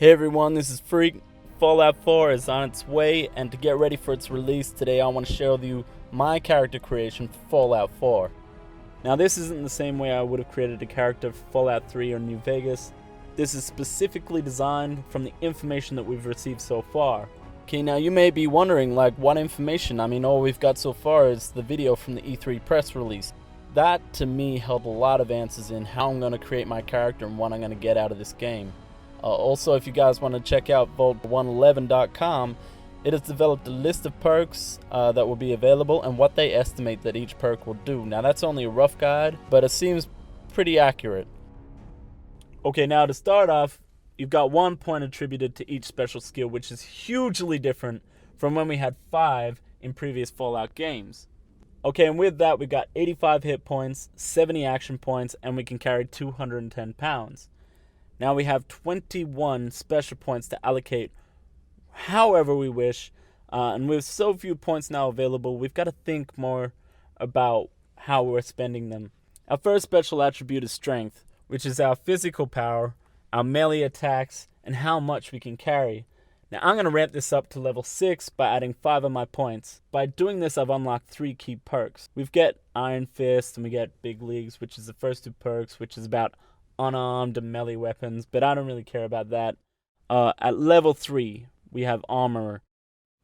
Hey everyone, this is FREQ. Fallout 4 is on its way, and to get ready for its release today I want to share with you my character creation for Fallout 4. Now this isn't the same way I would have created a character for Fallout 3 or New Vegas. This is specifically designed from the information that we've received so far. Okay, now you may be wondering, like, what information? I mean, all we've got so far is the video from the E3 press release. That to me held a lot of answers in how I'm going to create my character and what I'm going to get out of this game. Also, if you guys want to check out Vault111.com, it has developed a list of perks that will be available and what they estimate that each perk will do. Now that's only a rough guide, but it seems pretty accurate. Okay, now to start off, you've got 1 point attributed to each special skill, which is hugely different from when we had 5 in previous Fallout games. Okay, and with that we've got 85 hit points, 70 action points, and we can carry 210 pounds. Now we have 21 special points to allocate however we wish, and with so few points now available, we've got to think more about how we're spending them. Our first special attribute is strength, which is our physical power, our melee attacks, and how much we can carry. Now I'm going to ramp this up to level 6 by adding 5 of my points. By doing this, I've unlocked 3 key perks. We get Iron Fist and we get Big Leagues, which is the first 2 perks, which is about unarmed and melee weapons, but I don't really care about that. At level 3, we have armor.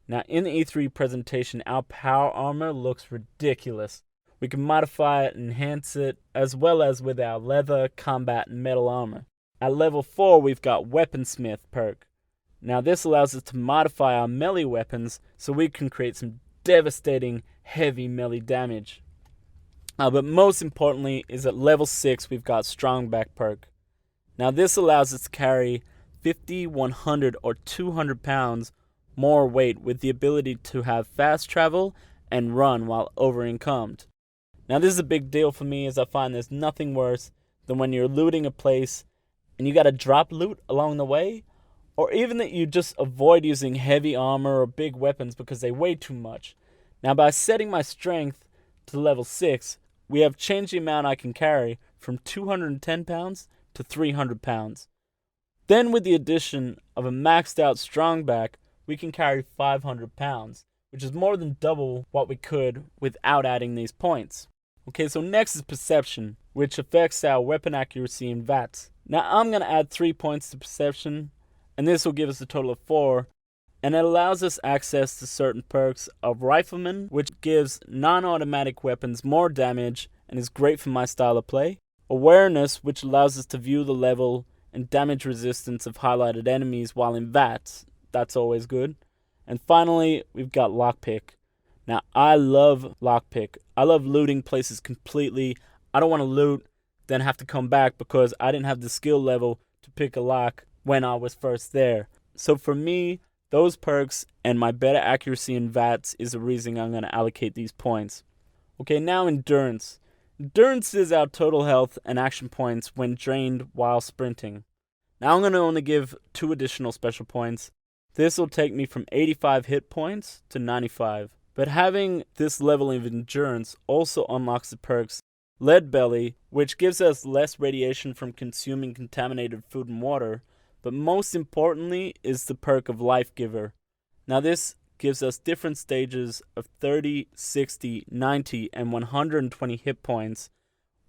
Now, in the E3 presentation, our power armor looks ridiculous. We can modify it, enhance it, as well as with our leather, combat, and metal armor. At level 4, we've got Weaponsmith perk. Now, this allows us to modify our melee weapons so we can create some devastating, heavy melee damage. But most importantly is at level 6 we've got Strongback perk. Now this allows us to carry 50, 100, or 200 pounds more weight with the ability to have fast travel and run while over-encumbered. Now this is a big deal for me, as I find there's nothing worse than when you're looting a place and you gotta drop loot along the way, or even that you just avoid using heavy armor or big weapons because they weigh too much. Now by setting my strength to level 6, we have changed the amount I can carry from 210 pounds to 300 pounds. Then with the addition of a maxed out Strongback, we can carry 500 pounds, which is more than double what we could without adding these points. Okay, so next is Perception, which affects our weapon accuracy in VATS. Now I'm going to add 3 points to Perception, and this will give us a total of 4. And it allows us access to certain perks of Rifleman, which gives non-automatic weapons more damage and is great for my style of play. Awareness, which allows us to view the level and damage resistance of highlighted enemies while in VATS. That's always good. And finally, we've got Lockpick. Now, I love Lockpick. I love looting places completely. I don't want to loot, then have to come back because I didn't have the skill level to pick a lock when I was first there. So for me, those perks and my better accuracy in VATS is the reason I'm going to allocate these points. Okay, now Endurance. Endurance is our total health and action points when drained while sprinting. Now I'm going to only give 2 additional special points. This will take me from 85 hit points to 95. But having this level of endurance also unlocks the perks Lead Belly, which gives us less radiation from consuming contaminated food and water, but most importantly is the perk of Life Giver. Now this gives us different stages of 30, 60, 90, and 120 hit points,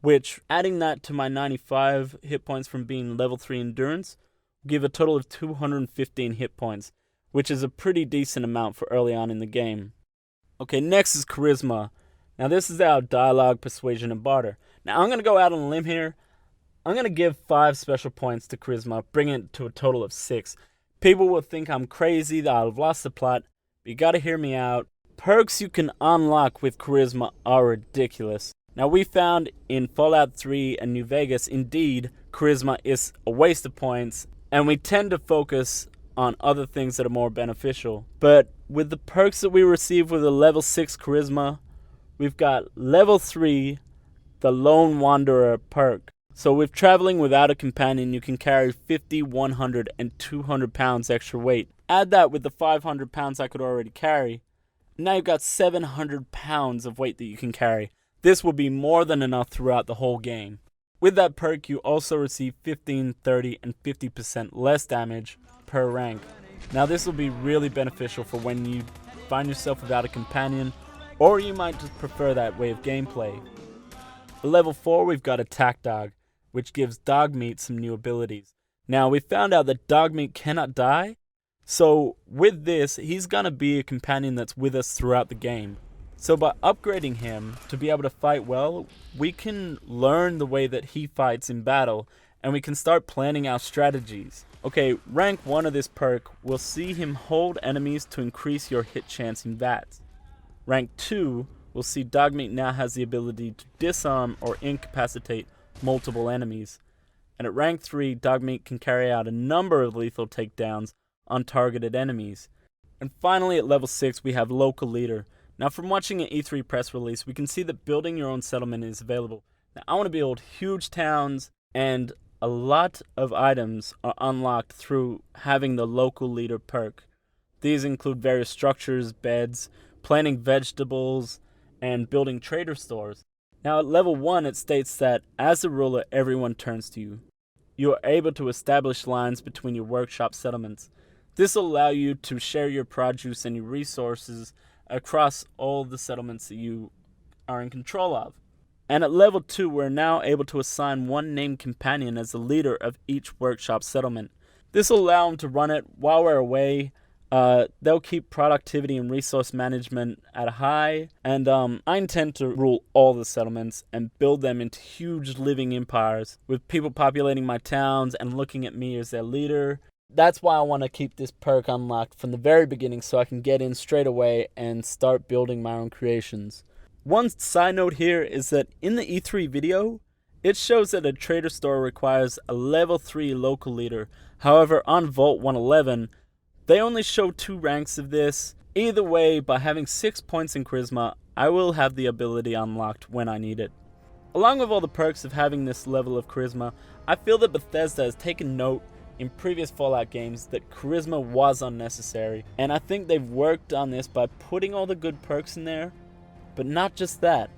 which, adding that to my 95 hit points from being level 3 endurance, will give a total of 215 hit points, which is a pretty decent amount for early on in the game. Okay, next is Charisma. Now this is our dialogue, persuasion, and barter. Now I'm going to go out on a limb here. I'm going to give 5 special points to Charisma, bringing it to a total of 6. People will think I'm crazy, that I've lost the plot, but you got to hear me out. Perks you can unlock with Charisma are ridiculous. Now we found in Fallout 3 and New Vegas, indeed, Charisma is a waste of points, and we tend to focus on other things that are more beneficial. But with the perks that we receive with a level 6 Charisma, we've got level 3, the Lone Wanderer perk. So with traveling without a companion, you can carry 50, 100, and 200 pounds extra weight. Add that with the 500 pounds I could already carry. Now you've got 700 pounds of weight that you can carry. This will be more than enough throughout the whole game. With that perk, you also receive 15, 30, and 50% less damage per rank. Now this will be really beneficial for when you find yourself without a companion, or you might just prefer that way of gameplay. At level 4 we've got Attack Dog, which gives Dogmeat some new abilities. Now we found out that Dogmeat cannot die, so with this he's gonna be a companion that's with us throughout the game. So by upgrading him to be able to fight well, we can learn the way that he fights in battle, and we can start planning our strategies. Okay, rank 1 of this perk will see him hold enemies to increase your hit chance in VATS. Rank 2 will see Dogmeat now has the ability to disarm or incapacitate multiple enemies. And at rank 3, Dogmeat can carry out a number of lethal takedowns on targeted enemies. And finally at level 6 we have Local Leader. Now from watching an E3 press release, we can see that building your own settlement is available. Now I want to build huge towns, and a lot of items are unlocked through having the Local Leader perk. These include various structures, beds, planting vegetables, and building trader stores. Now at level 1 it states that as a ruler everyone turns to you. You are able to establish lines between your workshop settlements. This will allow you to share your produce and your resources across all the settlements that you are in control of. And at level 2 we're now able to assign one named companion as the leader of each workshop settlement. This will allow them to run it while we're away. They'll keep productivity and resource management at a high, and I intend to rule all the settlements and build them into huge living empires with people populating my towns and looking at me as their leader. That's why I want to keep this perk unlocked from the very beginning so I can get in straight away and start building my own creations. One side note here is that in the E3 video, it shows that a trader store requires a level 3 local leader. However, on Vault 111, they only show 2 ranks of this. Either way, by having 6 points in Charisma, I will have the ability unlocked when I need it. Along with all the perks of having this level of Charisma, I feel that Bethesda has taken note in previous Fallout games that Charisma was unnecessary, and I think they've worked on this by putting all the good perks in there, but not just that.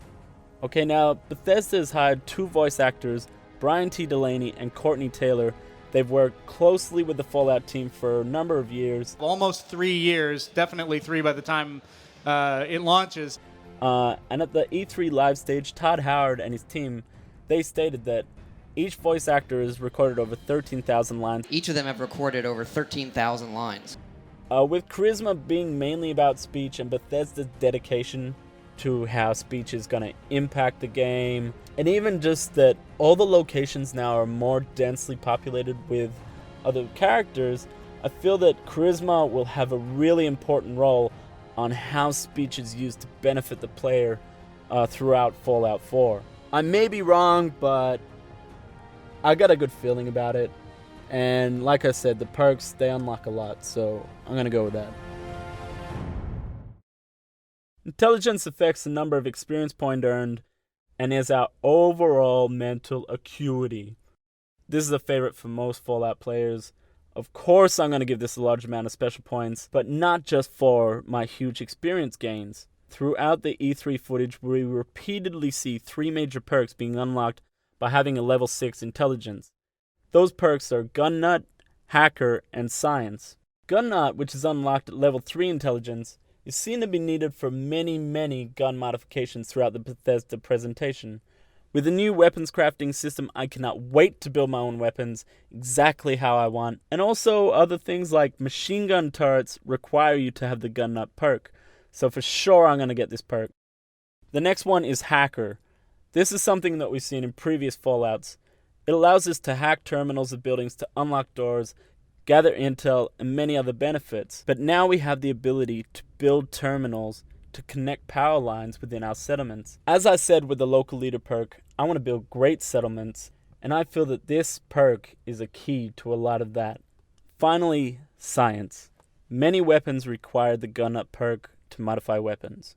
Okay, now Bethesda has hired 2 voice actors, Brian T. Delaney and Courtney Taylor. They've worked closely with the Fallout team for a number of years. Almost 3 years, definitely 3 by the time it launches. And at the E3 live stage, Todd Howard and his team, they stated that each voice actor has recorded over 13,000 lines. Each of them have recorded over 13,000 lines. With Charisma being mainly about speech and Bethesda's dedication to how speech is going to impact the game, and even just that all the locations now are more densely populated with other characters, I feel that Charisma will have a really important role on how speech is used to benefit the player throughout Fallout 4. I may be wrong, but I got a good feeling about it. And like I said, the perks, they unlock a lot, so I'm going to go with that. Intelligence affects the number of experience points earned and is our overall mental acuity. This is a favorite for most Fallout players. Of course I'm going to give this a large amount of special points, but not just for my huge experience gains. Throughout the E3 footage, we repeatedly see 3 major perks being unlocked by having a level 6 intelligence. Those perks are Gun Nut, Hacker, and Science. Gun Nut, which is unlocked at level 3 intelligence, is seen to be needed for many gun modifications throughout the Bethesda presentation. With the new weapons crafting system, I cannot wait to build my own weapons exactly how I want. And also other things like machine gun turrets require you to have the Gun Nut perk. So for sure I'm going to get this perk. The next one is Hacker. This is something that we've seen in previous Fallouts. It allows us to hack terminals of buildings to unlock doors, gather intel, and many other benefits. But now we have the ability to build terminals to connect power lines within our settlements. As I said with the local leader perk, I want to build great settlements, and I feel that this perk is a key to a lot of that. Finally, Science. Many weapons require the Gun Up perk to modify weapons,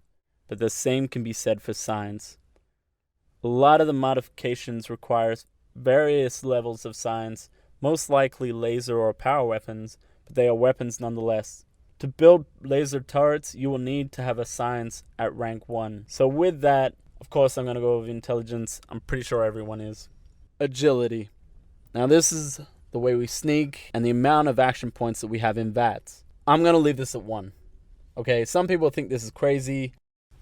but the same can be said for Science. A lot of the modifications require various levels of Science, most likely laser or power weapons, but they are weapons nonetheless. To build laser turrets, you will need to have a Science at rank 1. So with that, of course I'm going to go with Intelligence. I'm pretty sure everyone is. agility. Now this is the way we sneak and the amount of action points that we have in VATS. I'm going to leave this at 1. Okay, some people think this is crazy.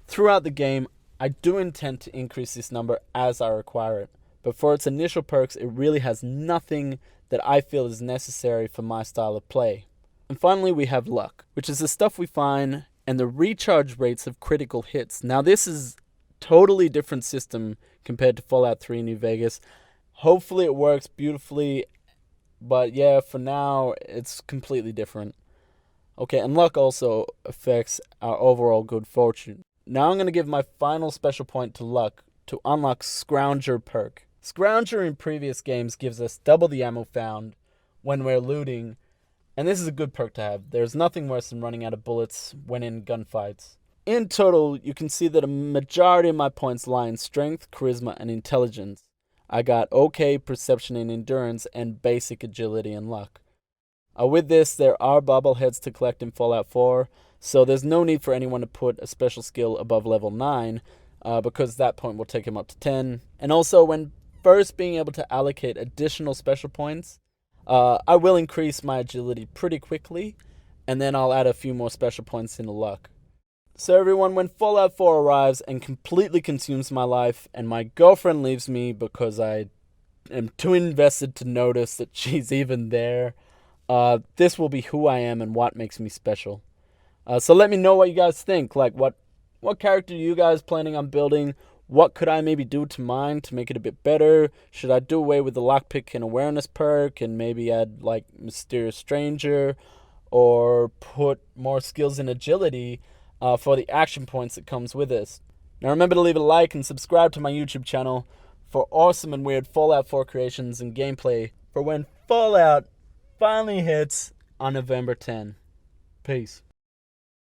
Throughout the game, I do intend to increase this number as I require it. But for its initial perks, it really has nothing that I feel is necessary for my style of play. And finally, we have luck, which is the stuff we find and the recharge rates of critical hits. Now this is totally different system compared to Fallout 3 New Vegas. Hopefully it works beautifully, but yeah, for now, it's completely different. Okay, and luck also affects our overall good fortune. Now I'm going to give my final special point to luck to unlock Scrounger perk. Scrounger in previous games gives us double the ammo found when we're looting, and this is a good perk to have. There's nothing worse than running out of bullets when in gunfights. In total, you can see that a majority of my points lie in strength, charisma, and intelligence. I got okay perception and endurance, and basic agility and luck. With this, there are bobbleheads to collect in Fallout 4, so there's no need for anyone to put a special skill above level 9, because that point will take him up to 10. And also, when first being able to allocate additional special points, I will increase my agility pretty quickly, and then I'll add a few more special points into luck. So everyone, when Fallout 4 arrives and completely consumes my life, and my girlfriend leaves me because I am too invested to notice that she's even there, this will be who I am and what makes me special. So let me know what you guys think. Like, what character are you guys planning on building? What could I maybe do to mine to make it a bit better? Should I do away with the lockpick and awareness perk and maybe add, like, Mysterious Stranger? Or put more skills in agility for the action points that comes with this. Now remember to leave a like and subscribe to my YouTube channel for awesome and weird Fallout 4 creations and gameplay for when Fallout finally hits on November 10. Peace.